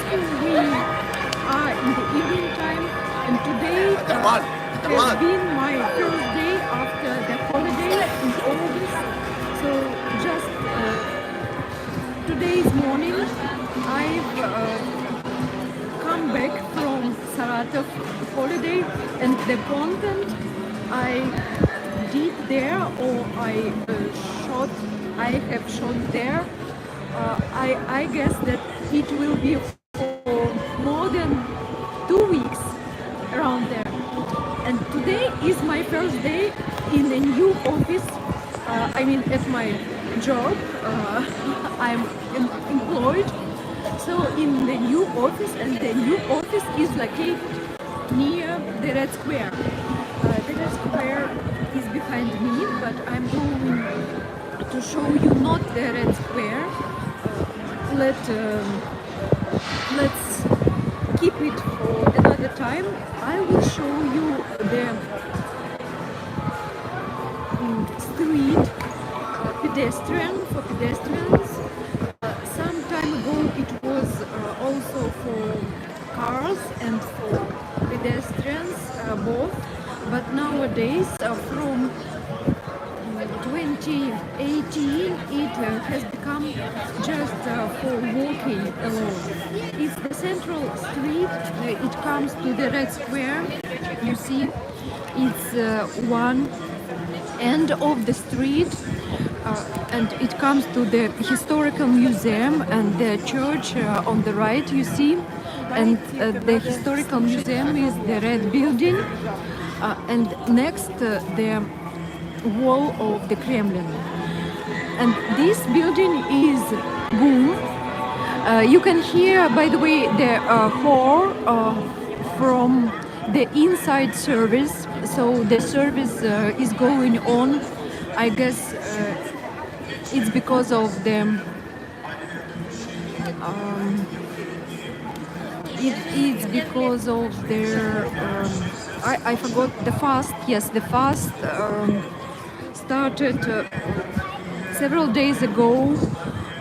we are in the evening time, and today has been my first day after the holiday in August. So just today's morning, I've come back from Saratov holiday, and the content I did there, or I have shot there. I guess that it will be for more than 2 weeks around there. And today is my first day in a new office. I mean, at my job. I'm employed. So in the new office, and the new office is located near the Red Square. The Red Square is behind me, but I'm going to show you not the Red Square. Let's keep it for another time. I will show you the street for pedestrians. Some time ago it was also for cars and for pedestrians both, but nowadays from 2018 it has become just for walking alone. It's the central street. It comes to the Red Square. You see, it's one end of the street, and it comes to the historical museum and the church on the right, you see, and the historical museum is the red building, and next the wall of the Kremlin. And this building is GUM. You can hear, by the way, the horn from the inside service. So the service is going on. I guess it's because of the it's because of their I forgot the fast. Yes, the fast started several days ago,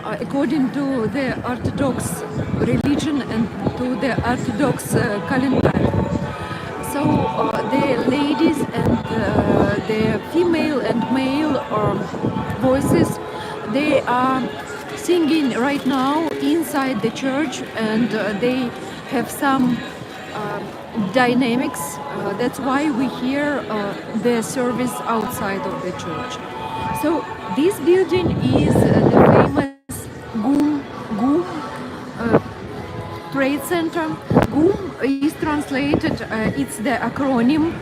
according to the Orthodox religion and to the Orthodox calendar. So the ladies and the female and male voices, they are singing right now inside the church, and they have some dynamics. That's why we hear the service outside of the church. So this building is the famous GUM Trade Center. GUM is translated, it's the acronym,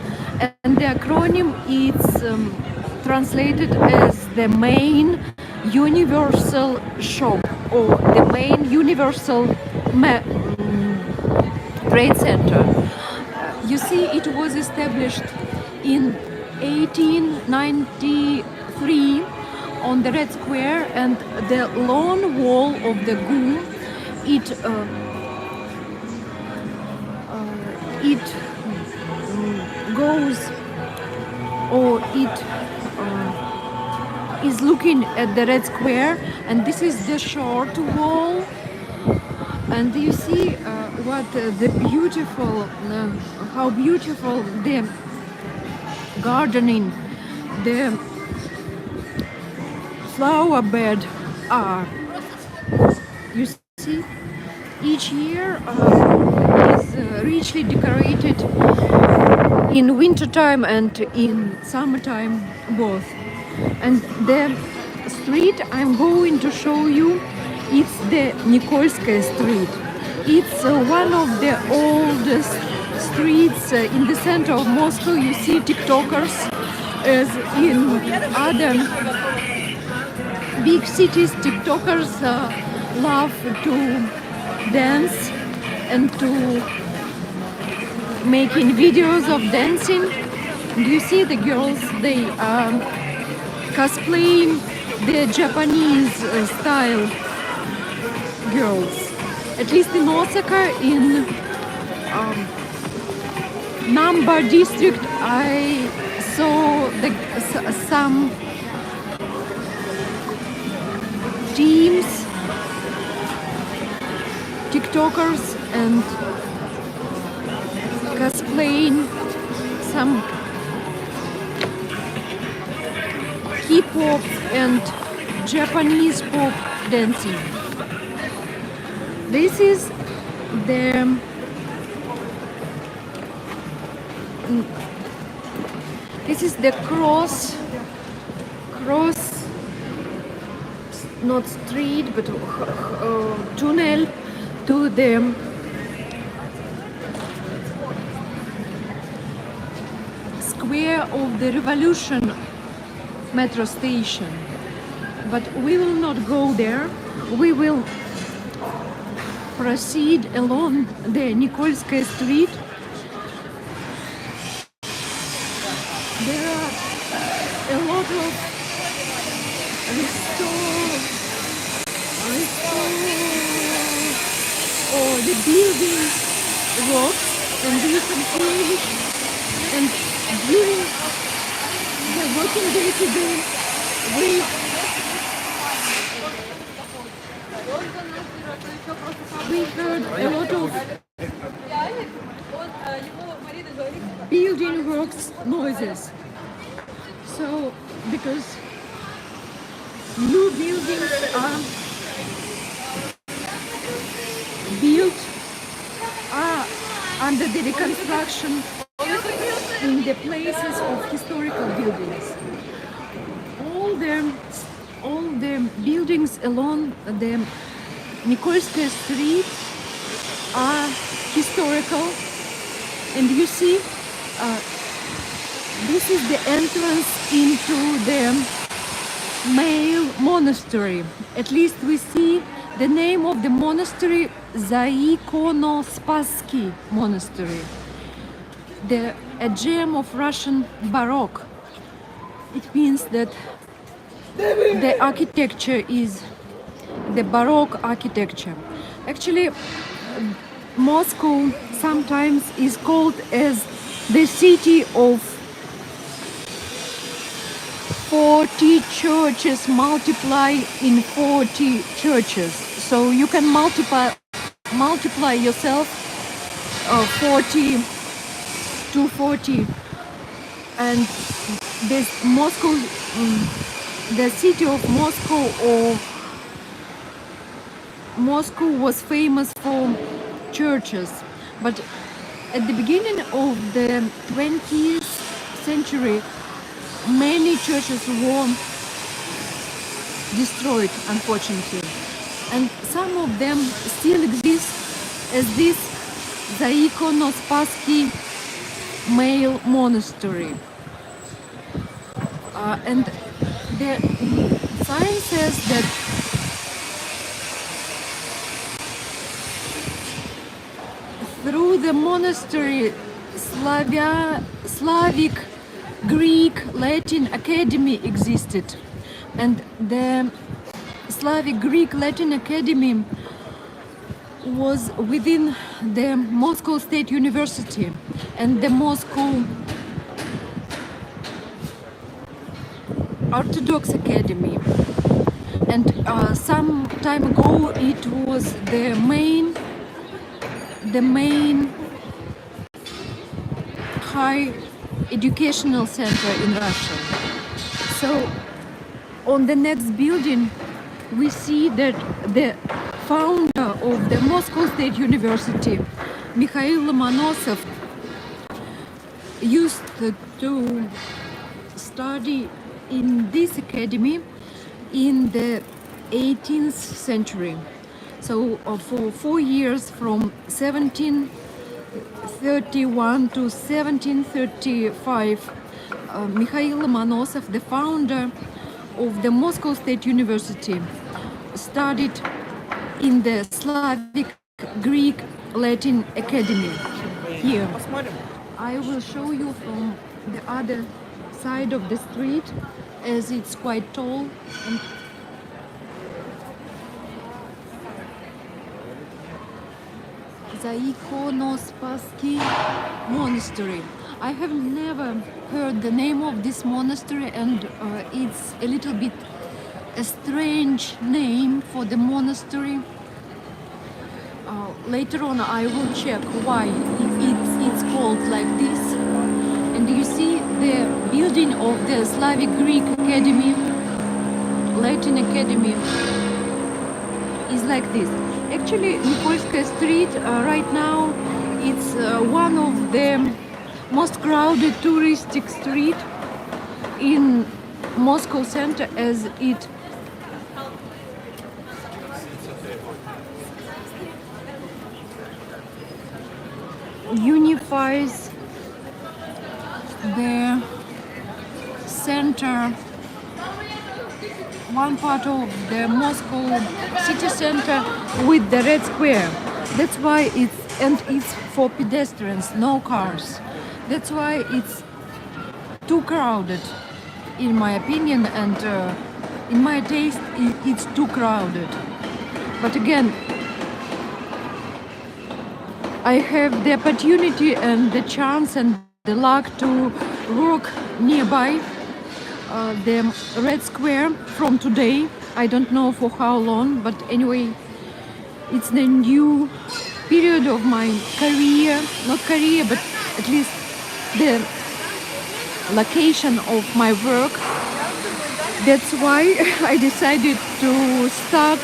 and the acronym is translated as the main universal shop, or the main universal trade center. You see, it was established in 1893 on the Red Square, and the long wall of the GUM, it goes, or it is looking at the Red Square, and this is the short wall. And you see what the beautiful, how beautiful the gardening, the flower bed are. You see, each year is richly decorated in wintertime and in summertime both. And the street I'm going to show you, it's the Nikolskaya street. It's one of the oldest streets in the center of Moscow. You see TikTokers, as in other big cities. TikTokers love to dance and to making videos of dancing. You see the girls, they are cosplaying the Japanese style girls. At least in Osaka, in Namba district, I saw some teams, TikTokers and cosplaying some K-pop and Japanese pop dancing. This is the cross, not street, but tunnel to the Square of the Revolution metro station. But we will not go there. We will proceed along the Nikolskaya street. There are a lot of the building rocks and recent polish, and during the working day today we heard a lot of building works noises. So because new buildings are built under the reconstruction in the places of historical buildings. All the buildings along the Nikolskaya street are historical, and you see this is the entrance into the male monastery. At least we see the name of the monastery, Nikolskaya monastery, a gem of Russian Baroque. It means that the architecture is the Baroque architecture. Actually, Moscow sometimes is called as the city of 40 churches multiply in 40 churches. So you can multiply yourself 40 to 40, and this Moscow, the city of Moscow, or Moscow was famous for churches, but at the beginning of the 20th century many churches were destroyed, unfortunately, and some of them still exist as this Nikolskaya male monastery. And the sign says that through the monastery, Slavic, Greek, Latin Academy existed, and the Slavic, Greek, Latin Academy was within the Moscow State University and the Moscow Orthodox Academy. And some time ago it was the main high educational center in Russia. So on the next building we see that the founder of the Moscow State University, Mikhail Lomonosov, used to study in this academy in the 18th century. So for 4 years, from 1731 to 1735, Mikhail Lomonosov, the founder of the Moscow State University, studied in the Slavic, Greek, Latin Academy here. I will show you from the other side of the street, as it's quite tall. And the Nikolskaya monastery. I have never heard the name of this monastery, and it's a little bit a strange name for the monastery. Later on I will check why it's called like this. And you see the building of the Slavic Greek Academy, Latin Academy is like this. Actually, Nikolskaya Street right now it's one of the most crowded touristic street in Moscow center, as it unifies the center, one part of the Moscow city center with the Red Square. That's why it's for pedestrians, no cars. That's why it's too crowded, in my opinion, and in my taste, it's too crowded. But again, I have the opportunity and the chance and the luck to work nearby the Red Square from today. I don't know for how long, but anyway, it's the new period of my career, not career, but at least the location of my work. That's why I decided to start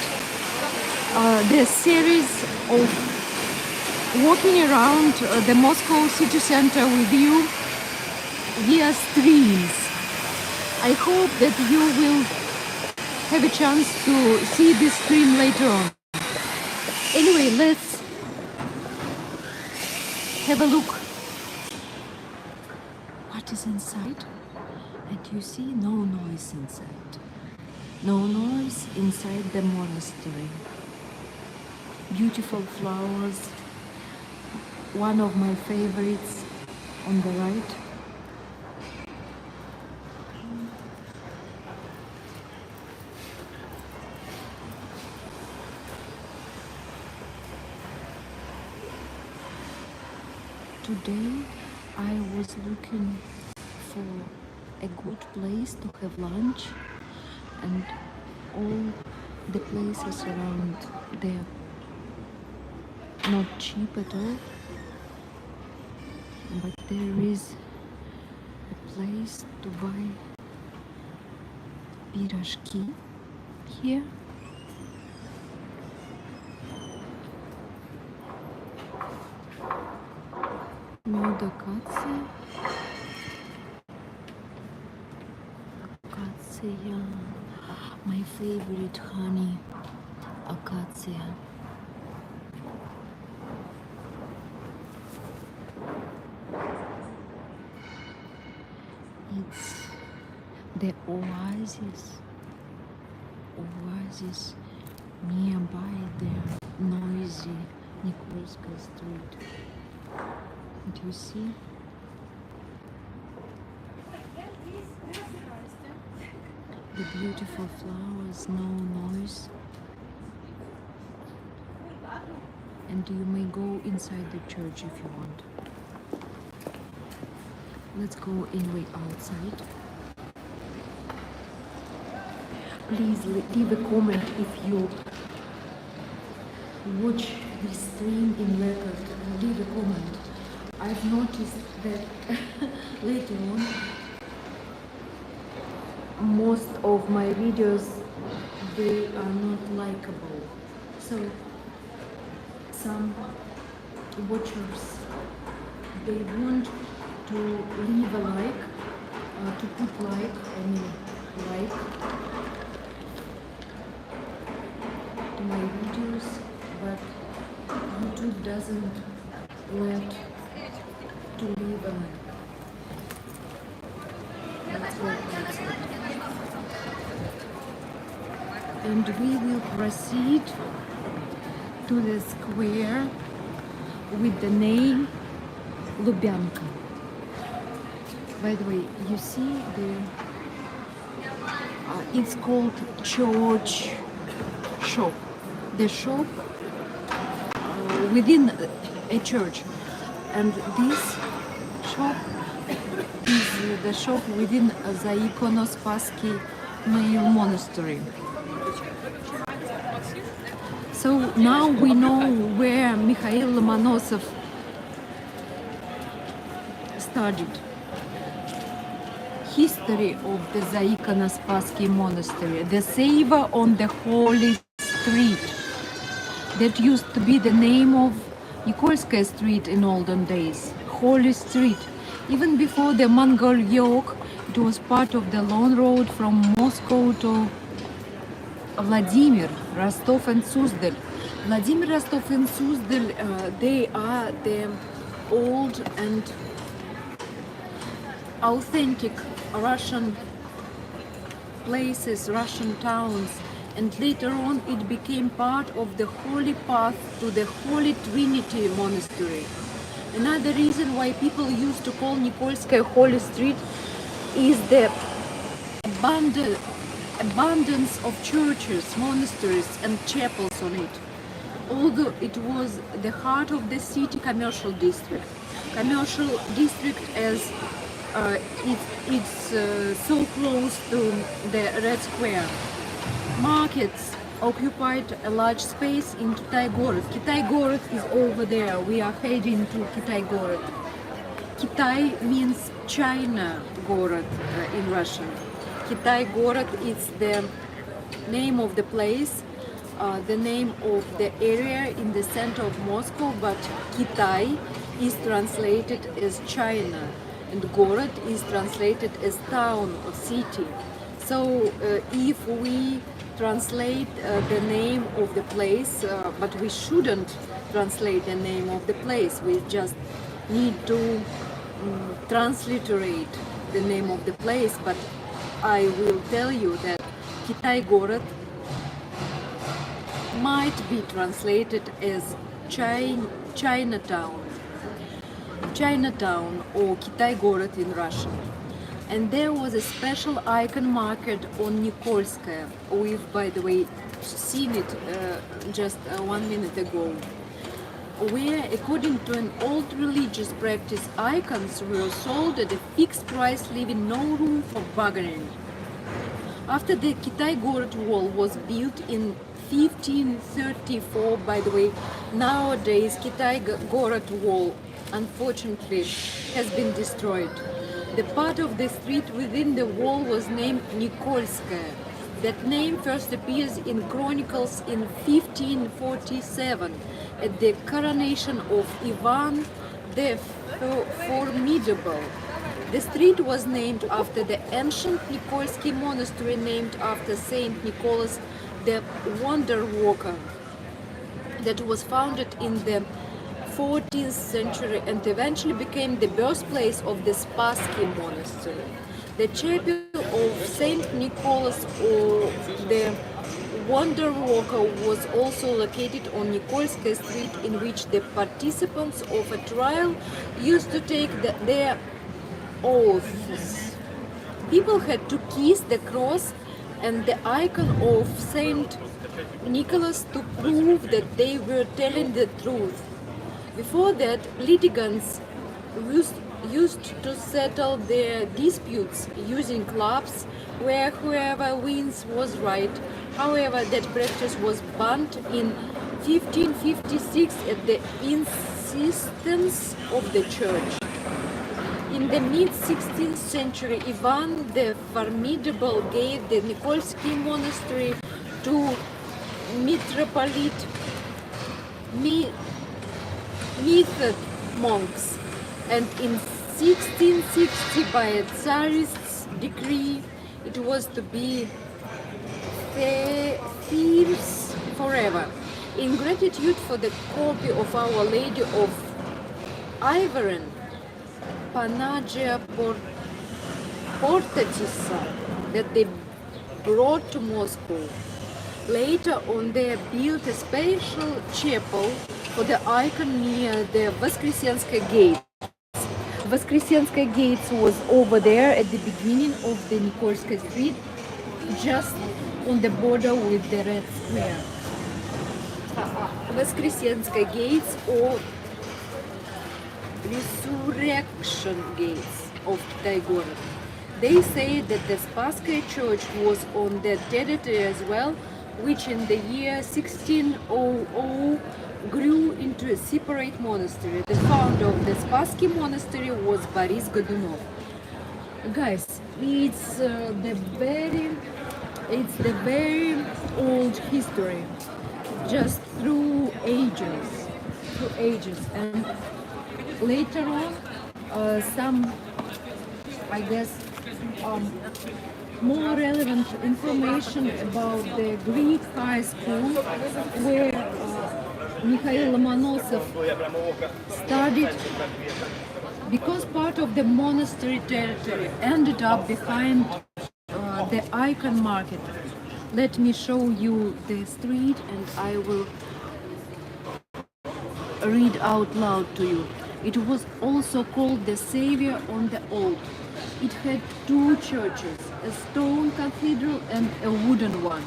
the series of walking around the Moscow city center with you via streams. I hope that you will have a chance to see this stream later on. Anyway, let's have a look what is inside. And you see, no noise inside. No noise inside the monastery. Beautiful flowers. One of my favorites on the right. Today I was looking for a good place to have lunch, and all the places around there not cheap at all, but there is a place to buy pirashki here. Мед акация. Акация. My favorite honey. Акация. It's the oasis nearby the noisy Nikolskaya Street. And you see the beautiful flowers, no noise, and you may go inside the church if you want. Let's go anyway outside. Please leave a comment if you watch this stream in record. Leave a comment. I've noticed that later on most of my videos, they are not likable. So some watchers, they want to leave a like, to put like to my videos, but YouTube doesn't let to leave a like. Let's go outside. And we will proceed to the square with the name Lubyanka. By the way, you see it's called church shop. The shop within a church. And this shop is the shop within the Ikonospassky male monastery. So now we know where Mikhail Lomonosov studied. History of the Zaikano-Spassky Monastery, the Savor on the Holy Street. That used to be the name of Nikolskaya Street in olden days, Holy Street. Even before the Mongol yoke, it was part of the long road from Moscow to Vladimir, Rostov and Suzdal. Vladimir, Rostov and Suzdal, they are the old and authentic Russian places, Russian towns, and later on it became part of the holy path to the Holy Trinity Monastery. Another reason why people used to call Nikolskaya Holy Street is the abundance of churches, monasteries and chapels on it. Although it was the heart of the city commercial district. Commercial district as it's so close to the Red Square. Markets occupied a large space in Kitai Gorod. Kitai Gorod is over there. We are heading to Kitai Gorod. Kitai means China Gorod in Russian. Kitai Gorod is the name of the place, the name of the area in the center of Moscow, but Kitai is translated as China and Gorod is translated as town or city. So if we translate the name of the place, but we shouldn't translate the name of the place, we just need to transliterate the name of the place, but I will tell you that Kitai Gorod might be translated as Chinatown or Kitai Gorod in Russian. And there was a special icon market on Nikolskaya. We've, by the way, seen it just 1 minute ago, where, according to an old religious practice, icons were sold at a fixed price, leaving no room for bargaining. After the Kitai Gorod wall was built in 1534, by the way, nowadays Kitai Gorod wall unfortunately has been destroyed. The part of the street within the wall was named Nikolskaya. That name first appears in chronicles in 1547 at the coronation of Ivan the Formidable. The street was named after the ancient Nikolsky monastery named after Saint Nicholas the Wonder Worker that was founded in the 14th century and eventually became the birthplace of the Spassky monastery. The chapel of Saint Nicholas or the Wonder Worker was also located on Nikolskaya Street, in which the participants of a trial used to take their oaths. People had to kiss the cross and the icon of Saint Nicholas to prove that they were telling the truth. Before that, litigants used to settle their disputes using clubs, where whoever wins was right. However, that practice was banned in 1556 at the insistence of the church. In the mid-16th century, Ivan the Formidable gave the Nikolsky monastery to Metropolitan Method monks, and in 1660, by a Tsarist's decree, it was to be thieves forever. In gratitude for the copy of Our Lady of Iveron, Panagia Portatissa, that they brought to Moscow. Later on, they built a special chapel for the icon near the Voskresenskaya Gate. Voskresenskaya Gates was over there at the beginning of the Nikolskaya Street, just on the border with the Red Square. Voskresenskaya Gates or Resurrection Gates of Kitai Gorod. They say that the Spasskaya Church was on that territory as well, which in the year 1600 grew into a separate monastery. The founder of the Spassky monastery was Boris Godunov. Guys, it's the very old history, just through ages, and later on, some, I guess, um, more relevant information about the Greek high school where Mikhail Lomonosov studied, because part of the monastery territory ended up behind the Icon Market. Let me show you the street and I will read out loud to you. It was also called the Savior on the Old. It had two churches, a stone cathedral and a wooden one.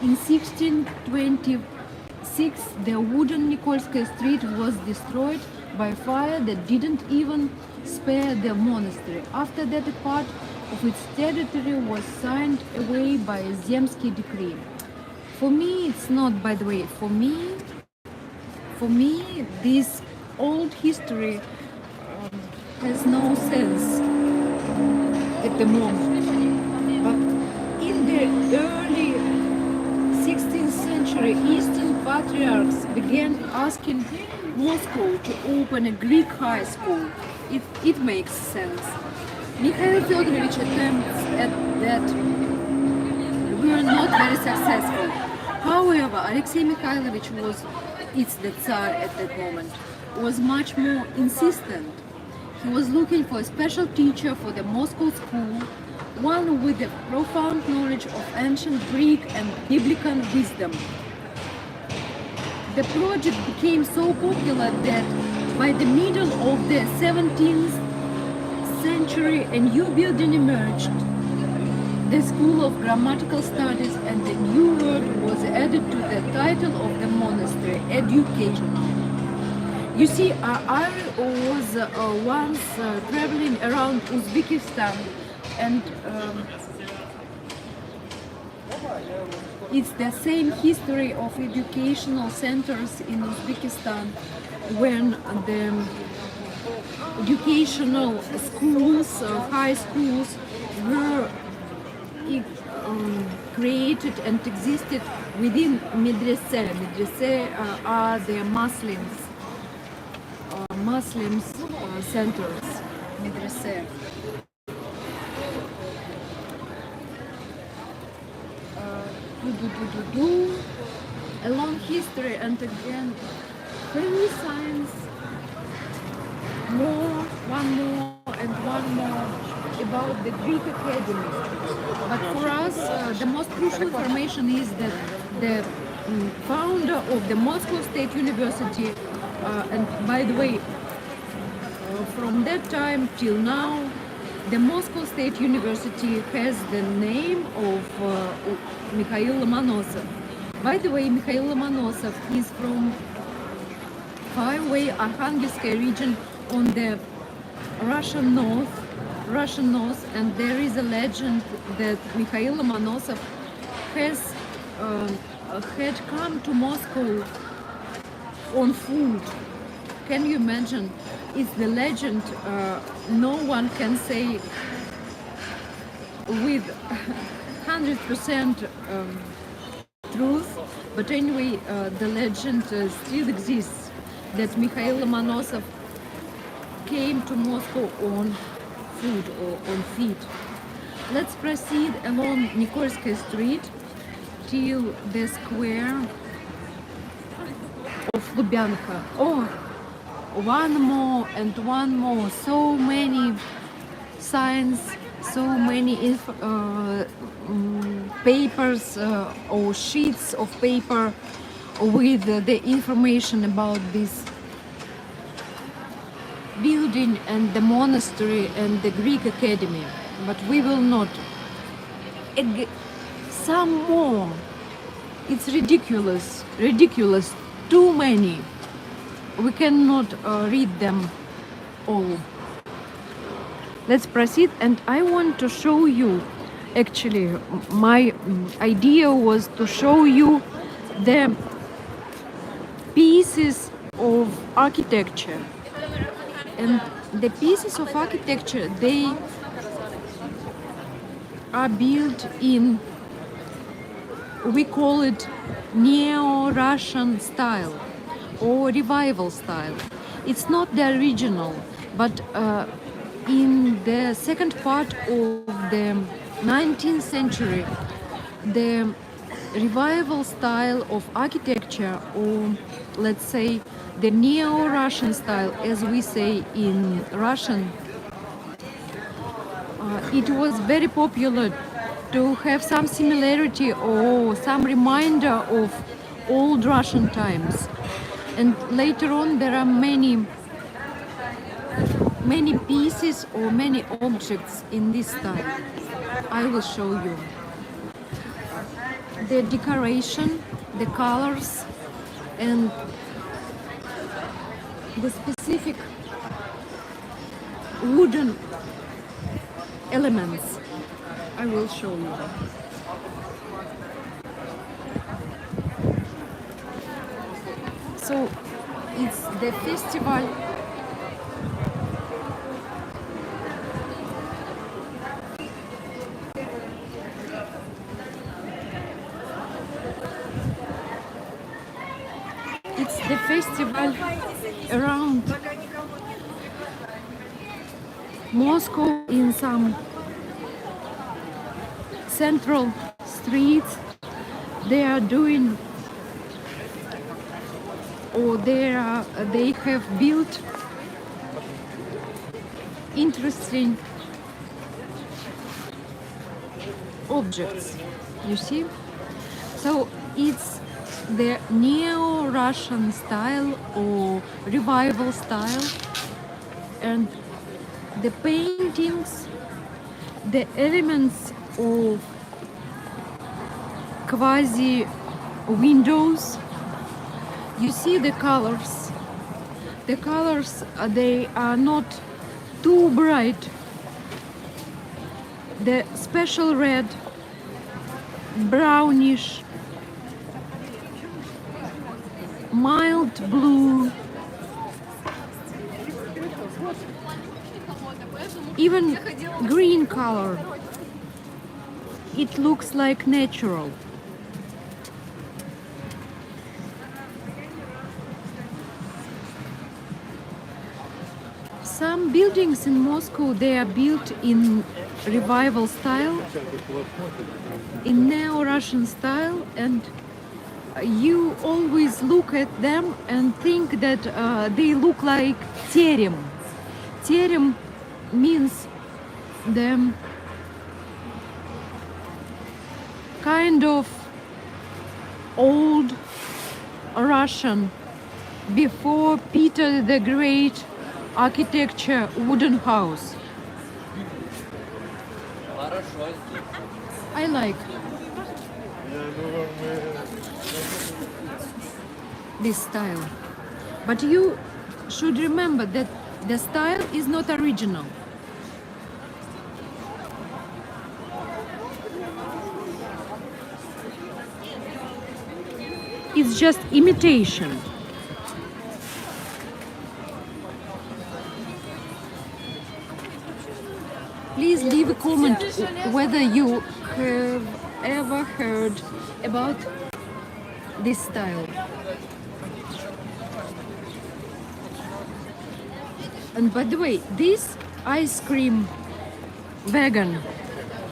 In 1626, the wooden Nikolskaya street was destroyed by fire that didn't even spare the monastery. After that, a part of its territory was signed away by a Zemsky decree. For me, it's not, by the way, for me, this old history has no sense at the moment. But in the early 16th century, Eastern patriarchs began asking Moscow to open a Greek high school. It makes sense. Mikhail Fyodorovich attempts at that were not very successful. However, Alexei Mikhailovich it's the Tsar at that moment, was much more insistent. He was looking for a special teacher for the Moscow school, one with a profound knowledge of ancient Greek and biblical wisdom. The project became so popular that by the middle of the 17th century a new building emerged, the School of Grammatical Studies, and a new word was added to the title of the monastery, educational. You see, I was once traveling around Uzbekistan, and it's the same history of educational centers in Uzbekistan when the educational schools, high schools, were created and existed within medrese. Medrese are the Muslims centers. Medrese. A long history, and again, very science. One more about the Greek Academy. But for us, the most crucial information is that the founder of the Moscow State University, and by the way, from that time till now, the Moscow State University has the name of Mikhail Lomonosov. By the way, Mikhail Lomonosov is from highway Arkhangelskaya region on the Russian north, and there is a legend that Mikhail Lomonosov had come to Moscow on foot. Can you imagine? It's the legend. No one can say with 100% truth, but anyway, the legend still exists that Mikhail Lomonosov came to Moscow on foot or on feet. Let's proceed along Nikolskaya Street till the square of Lubyanka. Oh, one more. So many signs, so many papers or sheets of paper with the information about this building and the monastery and the Greek Academy. But we will not. Some more. It's ridiculous. Too many. We cannot read them all. Let's proceed, and I want to show you Actually, my idea was to show you the pieces of architecture. And the pieces of architecture, they are built in, we call it neo-Russian style or revival style. It's not the original, but in the second part of the 19th century, the revival style of architecture, or let's say the neo-Russian style, as we say in Russian, it was very popular to have some similarity or some reminder of old Russian times. And later on, there are many pieces or many objects in this style. I will show you the decoration, the colors, and the specific wooden elements. I will show you. So it's the festival. It's the festival around Moscow in some central streets. They are doing, or they have built interesting objects, you see. So it's the neo-Russian style or revival style, and the paintings, the elements of quasi windows, you see the colors. The colors, they are not too bright. The special red, brownish, mild blue, even green color. It looks like natural. Some buildings in Moscow, they are built in revival style, in neo-Russian style, and you always look at them and think that they look like terem. Terem means the kind of old Russian, before Peter the Great architecture wooden house. I like this style, but you should remember that the style is not original. It's just imitation. Please leave a comment whether you have ever heard about this style. And by the way, this ice cream wagon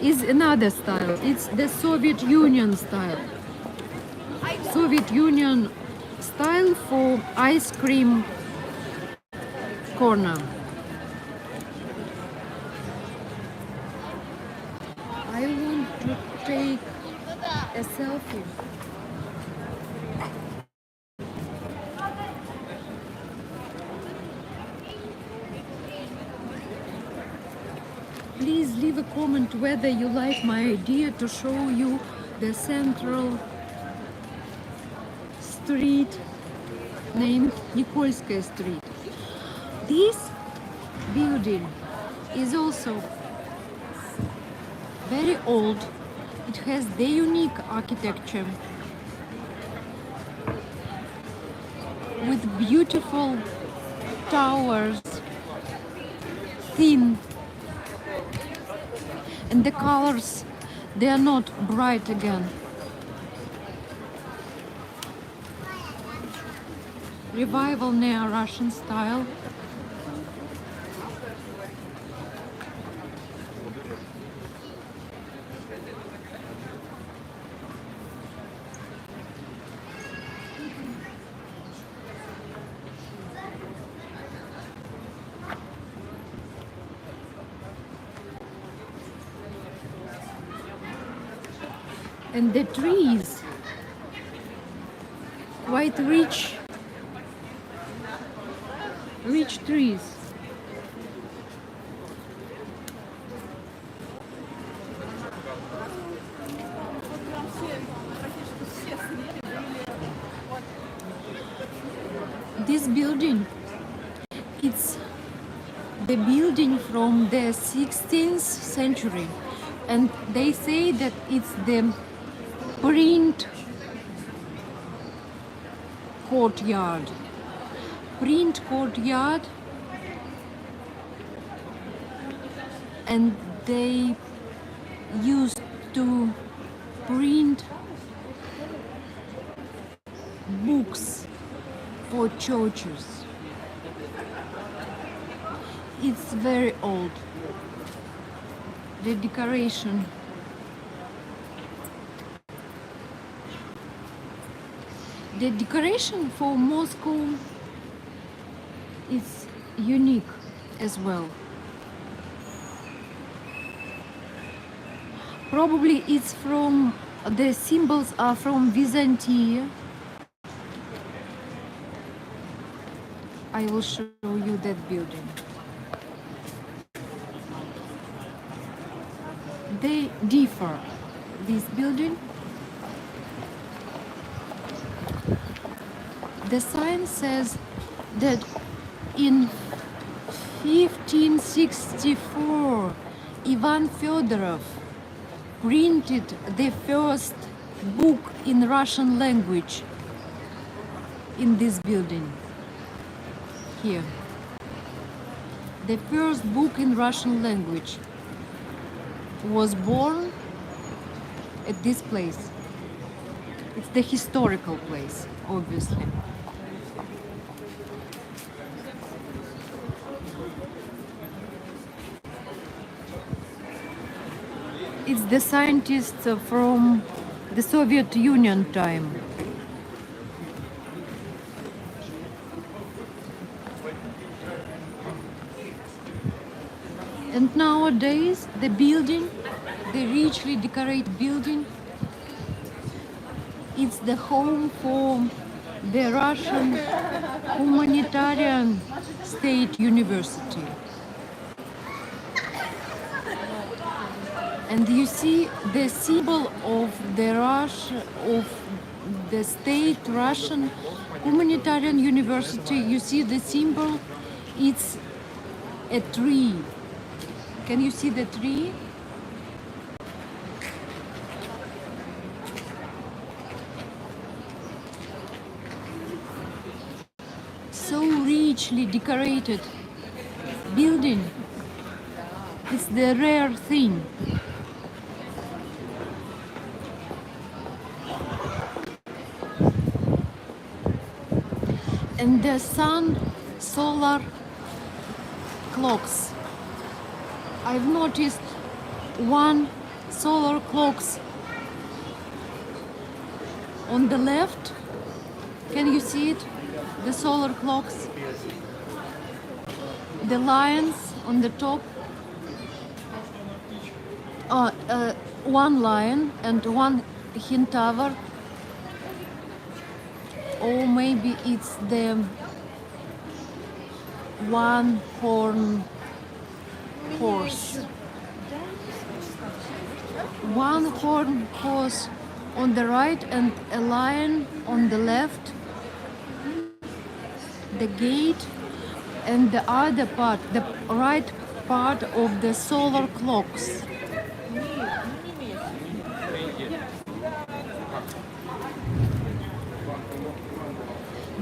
is another style. It's the Soviet Union style. Soviet Union style for ice cream corner. I want to take a selfie. Please leave a comment whether you like my idea to show you the central street named Nikolskaya Street. This building is also very old. It has the unique architecture with beautiful towers, thin, and the colors, they are not bright again. Revival neo-Russian style. And the trees, quite rich trees. This building, it's the building from the 16th century, and they say that it's the print courtyard. Print courtyard, and they used to print books for churches. It's very old. The decoration. The decoration for Moscow is unique as well. Probably it's from, the symbols are from Byzantium. I will show you that building. They differ, this building. The sign says that in 1564 Ivan Fedorov printed the first book in Russian language in this building here. The first book in Russian language was born at this place. It's the historical place, obviously. It's the scientists from the Soviet Union time. And nowadays, the building, the richly decorated building, it's the home for the Russian Humanitarian State University. And you see the symbol of the state Russian Humanitarian University. You see the symbol, it's a tree. Can you see the tree? So richly decorated building. It's the rare thing. And the solar clocks. I've noticed one solar clocks on the left. Can you see it? The solar clocks. The lions on the top. One lion and one hen tower. Or maybe it's the one horn horse. One horn horse on the right and a lion on the left. The gate and the other part, the right part of the solar clocks.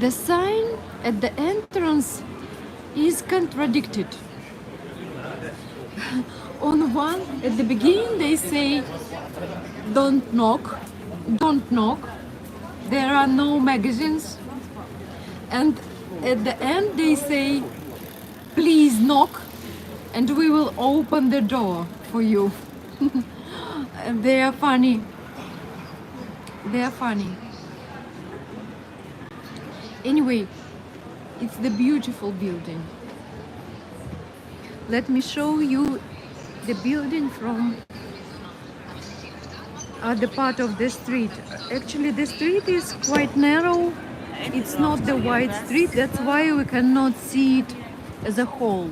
The sign at the entrance is contradicted. On one, at the beginning they say, don't knock, don't knock, there are no magazines. And at the end they say, please knock and we will open the door for you. And they are funny. They are funny. Anyway, it's the beautiful building. Let me show you the building from other part of the street. Actually, the street is quite narrow. It's not the wide street. That's why we cannot see it as a whole.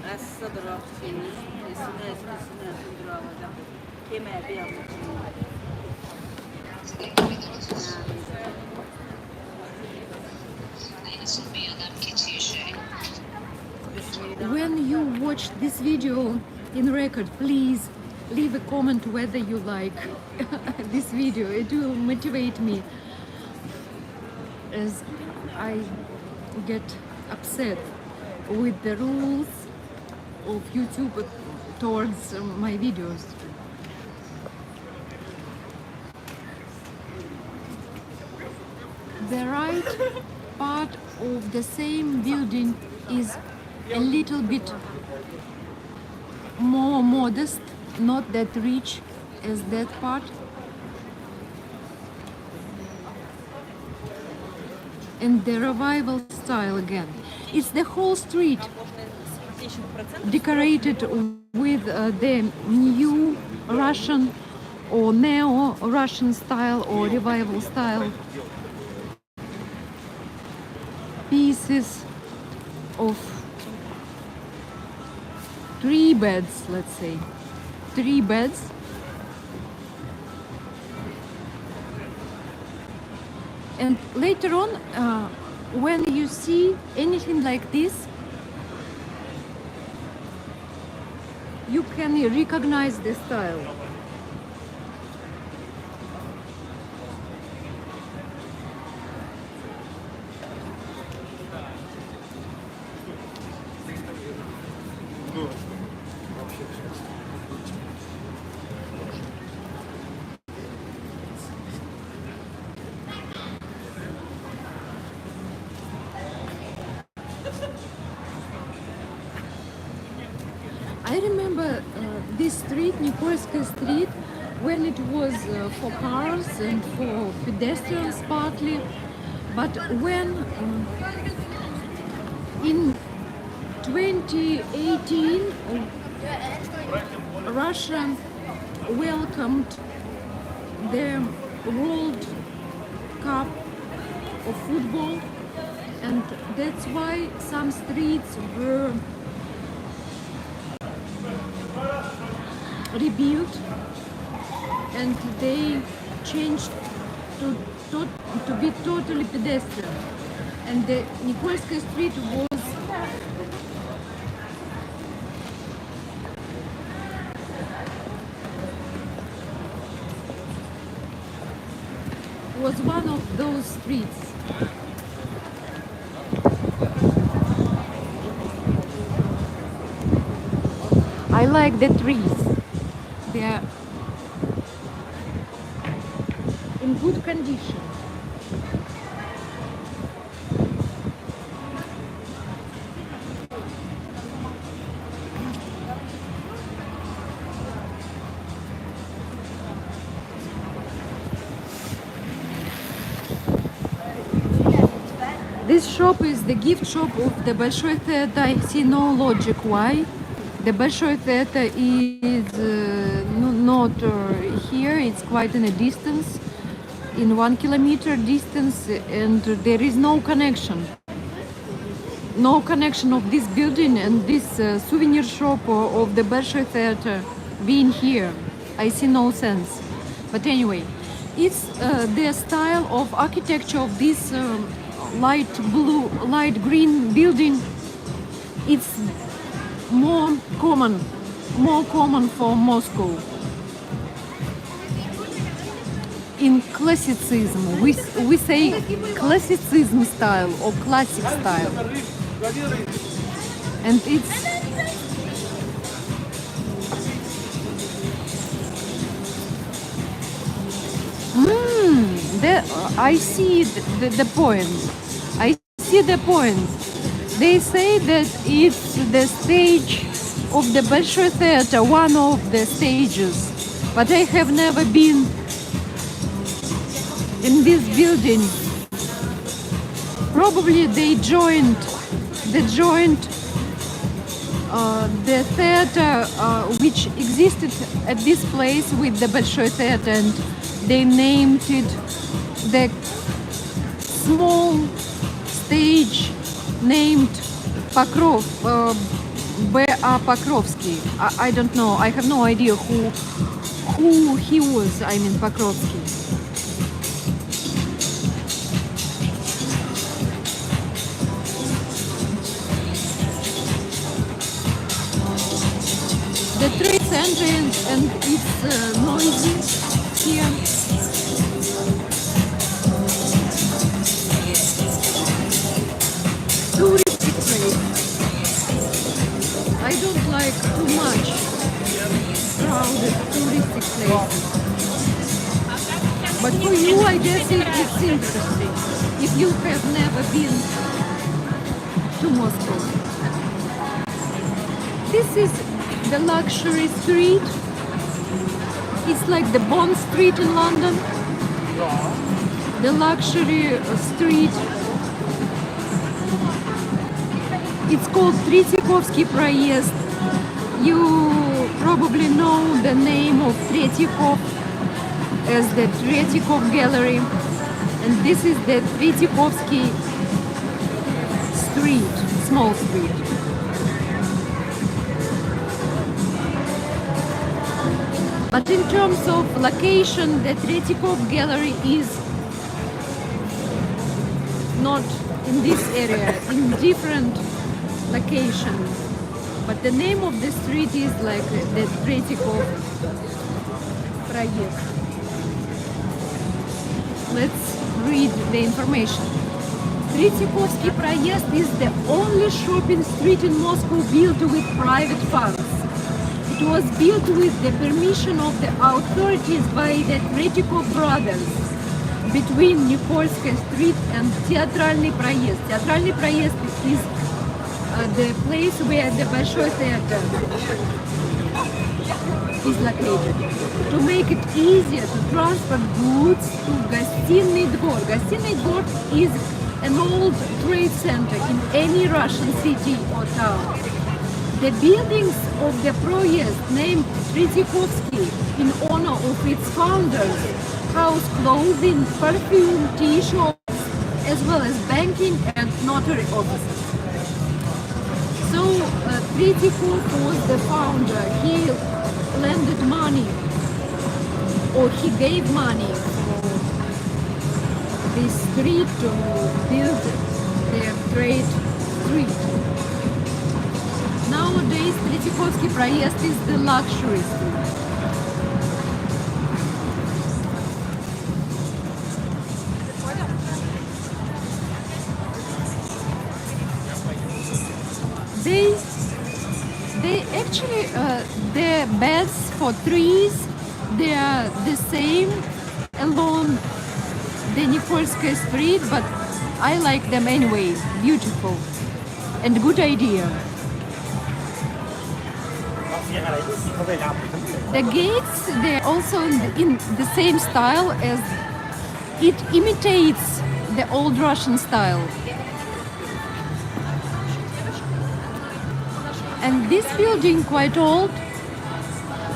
When you watch this video in record, please leave a comment whether you like this video. It will motivate me, as I get upset with the rules of YouTube towards my videos. The right part of the same building is a little bit more modest, not that rich as that part. And the revival style again. It's the whole street decorated with the new Russian or neo-Russian style or revival style pieces of 3 beds, let's say. 3 beds. And later on, when you see anything like this, you can recognize the style. I remember this street, Nikolskaya street, when it was for cars and for pedestrians partly, but when in 2018 Russia welcomed the World Cup of football, and that's why some streets were rebuilt and they changed to be totally pedestrian. And the Nikolskaya street was one of those streets. I like the trees. They are in good condition. This shop is the gift shop of the Большой Theater. I see no logic why. The Большой Theater is not here, it's quite in a distance, in 1 kilometer distance, and there is no connection. No connection of this building and this souvenir shop of the Большой Theater being here. I see no sense. But anyway, it's the style of architecture of this light blue, light green building. It's more common for Moscow. in classicism. We say classicism style or classic style. And it's I see the point. I see the point. They say that it's the stage of the Большой Theater, one of the stages. But I have never been in this building. Probably they joined the theater which existed at this place with the Большой Theater, and they named it the small stage named Pokrov, B.A. Pokrovsky. I don't know. I have no idea who he was. I mean Pokrovsky. The trade center and it's noisy here. Touristic place. I don't like too much crowded touristic places. But for you, I guess it's interesting if you have never been to Moscow. This is the luxury street. It's like the Bond Street in London. The luxury street. It's called Tretьяковский проезд. You probably know the name of Tretьяков as the Tretьяков Gallery. And this is the Tretьяковский street, small street. But in terms of location, the Tretьяков Gallery is not in this area, in different location. But the name of the street is like the Tretьяков проезд. Let's read the information. Tretьяковский проезд is the only shopping street in Moscow built with private funds. It was built with the permission of the authorities by the Tretьяков brothers between Nikolskaya Street and Театральный проезд. Театральный проезд is the place where the Большой Theater is located. To make it easier to transport goods to Гостиный двор. Гостиный двор is an old trade center in any Russian city or town. The buildings of the project named Tretьяковский in honor of its founders house clothing, perfume, tea shops, as well as banking and notary offices. So Tretьяков was the founder. He lended money, or he gave money for this street to build the trade street. Nowadays, Tretьяковский проезд is the luxury street. They actually, the beds for trees, they are the same along the Nikolskaya street, but I like them anyway. Beautiful and good idea. The gates, they're also in the same style as it imitates the old Russian style. And this building, quite old,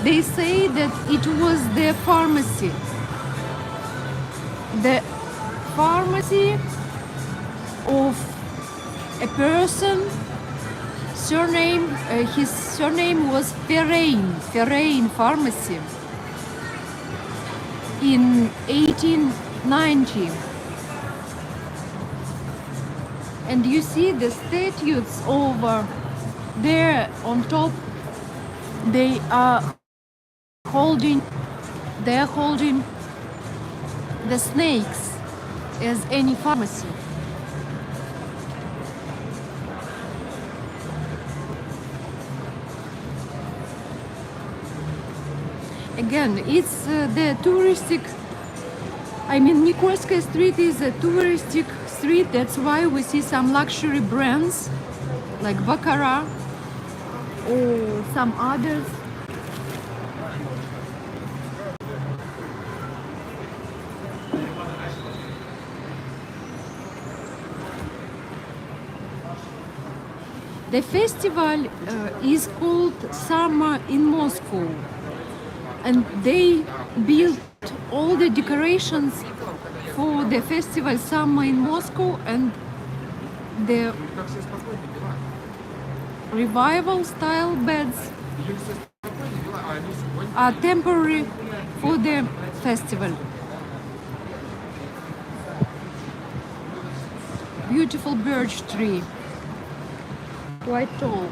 they say that it was the pharmacy. The pharmacy of a person, his surname was Ferrain Pharmacy, in 1890. And you see the statues over there on top. They are holding the snakes as any pharmacy. Again, it's the touristic, I mean, Nikolskaya street is a touristic street. That's why we see some luxury brands like Baccarat or some others. The festival is called Summer in Moscow, and they built all the decorations for the festival Summer in Moscow, and the revival style beds are temporary for the festival. Beautiful birch tree, quite tall.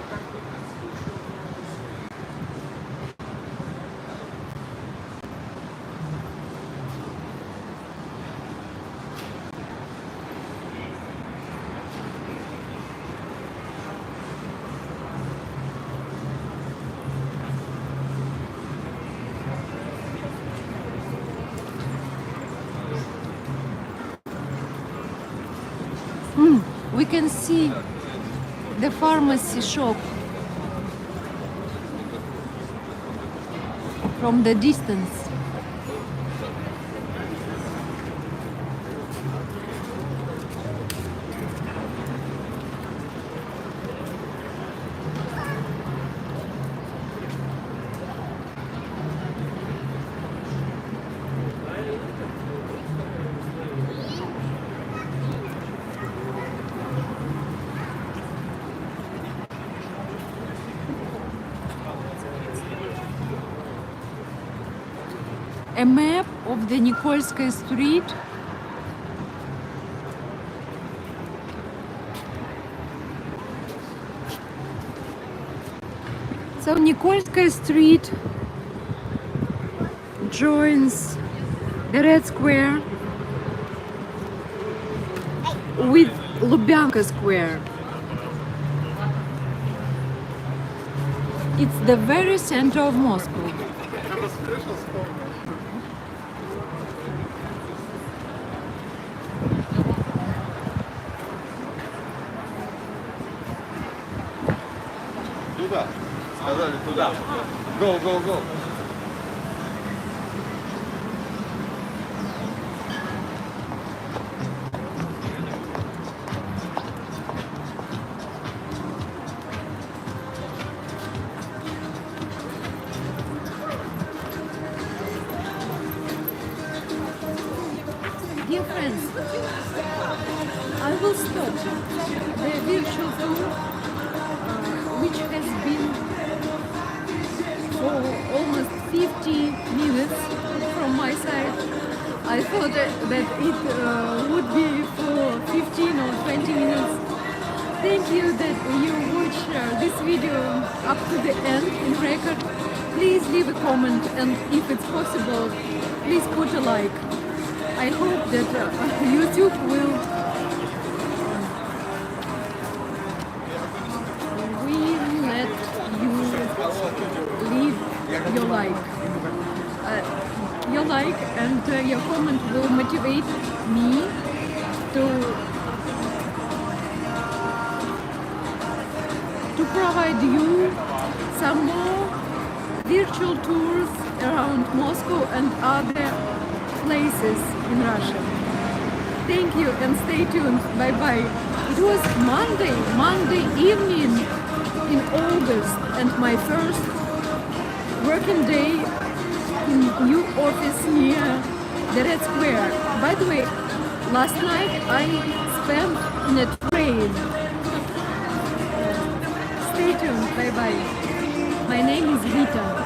We can see the pharmacy shop from the distance. A map of the Nikolskaya street. So Nikolskaya street joins the Red Square with Lubyanka Square. It's the very center of Moscow. Туда. Сказали туда. Go, go, go. Dear friends, I will stop the virtual tour, which has been for almost 50 minutes from my side. I thought that it would be for 15 or 20 minutes. Thank you that you watch this video up to the end in record. Please leave a comment, and if it's possible, please put a like. I hope that YouTube will let you leave your like. Your like and your comment will motivate me to provide you some more virtual tours around Moscow and other places in Russia. Thank you and stay tuned. Bye bye. It was Monday evening in August, and my first working day in new office near the Red Square. By the way, last night I spent in a train. Stay tuned. Bye bye. My name is Vita.